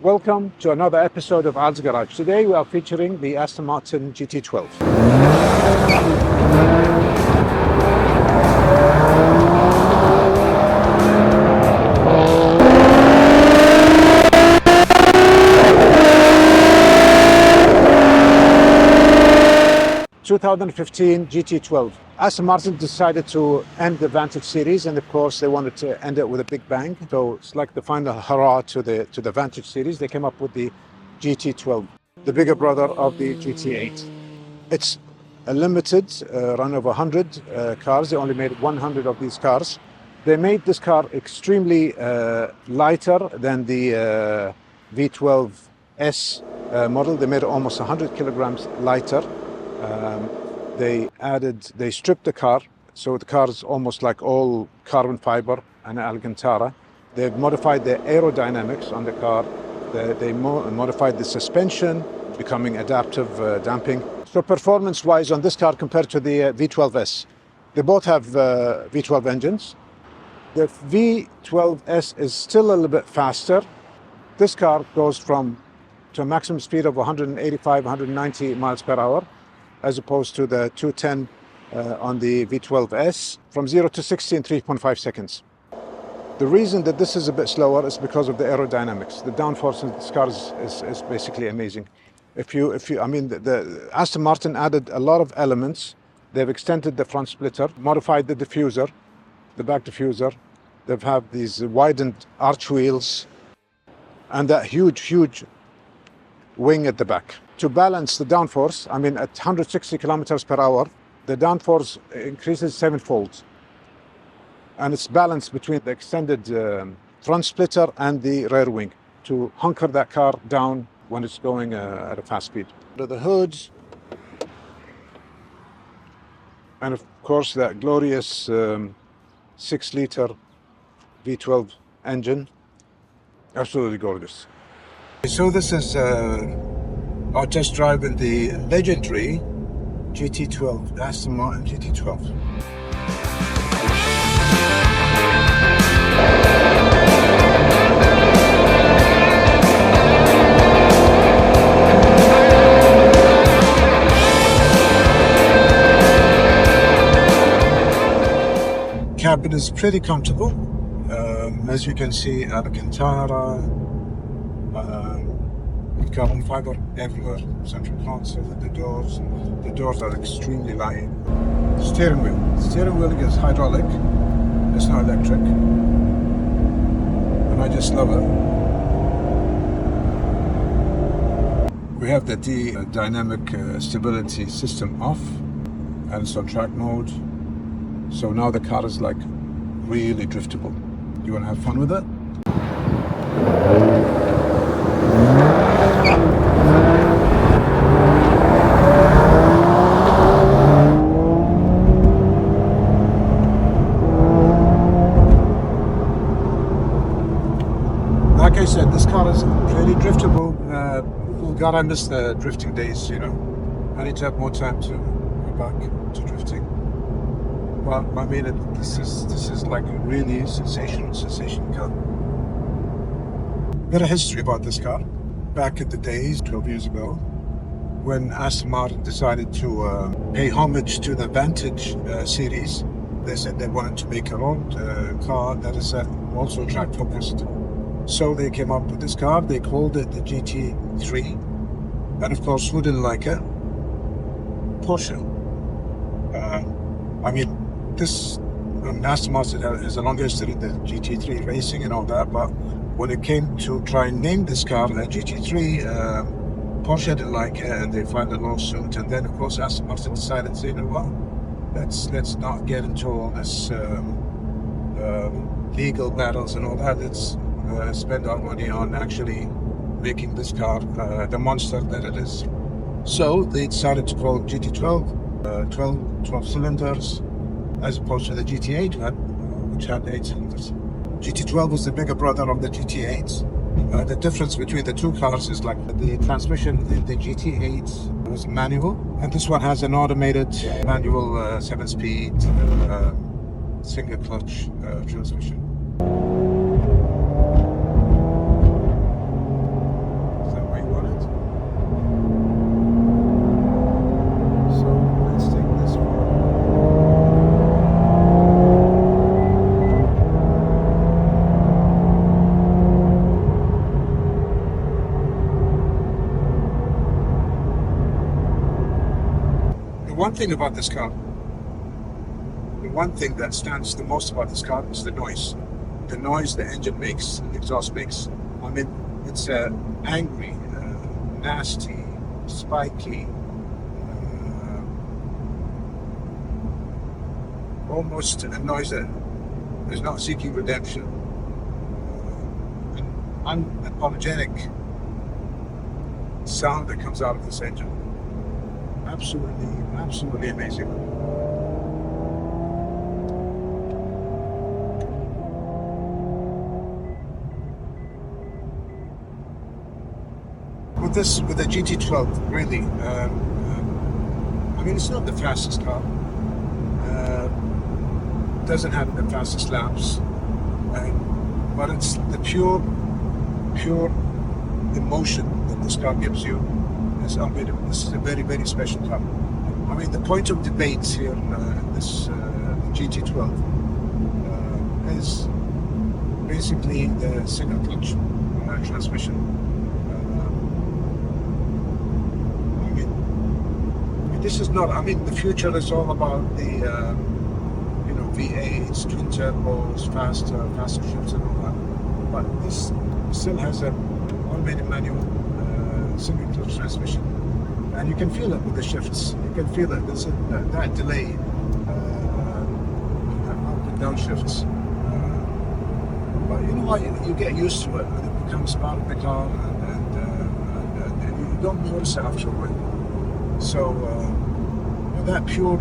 Welcome to another episode of Adel's Garage. Today we are featuring the Aston Martin GT12. 2015 GT12. Aston Martin decided to end the Vantage series, and of course they wanted to end it with a big bang. So it's like the final hurrah to the Vantage series. They came up with the GT12, the bigger brother of the GT8. It's a limited run of 100 cars. They only made 100 of these cars. They made this car extremely lighter than the V12S model. They made it almost 100 kilograms lighter. They stripped the car, so the car is almost like all carbon fiber and Alcantara. They've modified the aerodynamics on the car. They modified the suspension, becoming adaptive damping. So performance-wise on this car compared to the V12S, they both have V12 engines. The V12S is still a little bit faster. This car goes to a maximum speed of 185, 190 miles per hour, as opposed to the 210 on the V12S, from 0 to 60 in 3.5 seconds. The reason that this is a bit slower is because of the aerodynamics. The downforce in this car is basically amazing. The Aston Martin added a lot of elements. They've extended the front splitter, modified the diffuser, the back diffuser. They've had these widened arch wheels and that huge wing at the back. To balance the downforce, at 160 kilometers per hour, the downforce increases 7-fold. And it's balanced between the extended front splitter and the rear wing to hunker that car down when it's going at a fast speed. Under the hood, and of course that glorious 6-liter V12 engine, absolutely gorgeous. So this is our test drive in the legendary GT12, Aston Martin GT12. Cabin is pretty comfortable. As you can see, Alcantara, carbon fiber everywhere. Central console, the doors are extremely light. Steering wheel is hydraulic, it's not electric, and I just love it. We have the dynamic stability system off, and it's on track mode, so now the car is like really driftable. You want to have fun with it? Like I said, this car is pretty driftable. God, I miss the drifting days, I need to have more time to go back to drifting. But this is like a really sensational car. Got a history about this car. Back in the days, 12 years ago, when Aston Martin decided to pay homage to the Vantage series, they said they wanted to make a road car that is also track focused. So they came up with this car. They called it the GT3, and of course, who didn't like it? Porsche. Aston Martin has a long history, the GT3 racing and all that, but when it came to try and name this car GT3, Porsche didn't like it, and they filed a lawsuit. And then, of course, Aston Martin decided to say, let's not get into all this legal battles and all that. Let's spend our money on actually making this car the monster that it is. So they decided to call it GT12, 12 cylinders, as opposed to the GT8, which had 8 cylinders. GT12 was the bigger brother of the GT8. The difference between the two cars is like the transmission in the GT8 was manual, and this one has an automated manual 7-speed single clutch transmission. one thing about this car, the one thing that stands the most about this car is the noise. The noise the engine makes, the exhaust makes. I mean, it's angry, nasty, spiky, almost a noise that is not seeking redemption. An unapologetic sound that comes out of this engine. Absolutely amazing. With the GT12, really, I mean, it's not the fastest car. Doesn't have the fastest laps, but it's the pure emotion that this car gives you is unbeatable. This is a very special car. I mean, the point of debate here in this GT12 is basically the single clutch transmission. This is not, I mean, the future is all about the, V8s, twin turbos, faster shifts and all that. But this still has a automatic manual single clutch transmission. And you can feel it with the shifts. You can feel it. There's that delay, up and down shifts. But you know what, you get used to it and it becomes part of the car and you don't notice it after a while. So that pure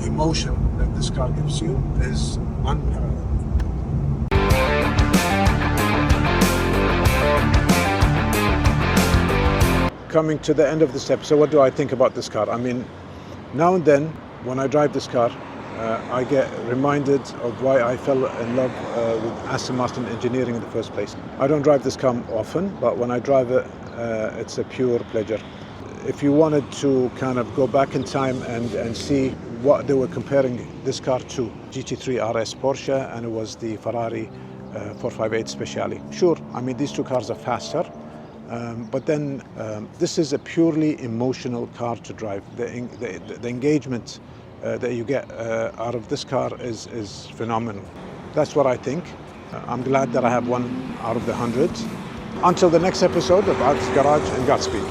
emotion that this car gives you is unparalleled. Coming to the end of this episode, what do I think about this car? I mean, now and then when I drive this car, I get reminded of why I fell in love with Aston Martin engineering in the first place. I don't drive this car often, but when I drive it, it's a pure pleasure. If you wanted to kind of go back in time and see what they were comparing this car to, GT3 RS Porsche, and it was the Ferrari 458 Speciale. Sure, I mean, these two cars are faster, but then this is a purely emotional car to drive. The engagement that you get out of this car is phenomenal. That's what I think. I'm glad that I have one out of the 100. Until the next episode of Adel's Garage, and Godspeed.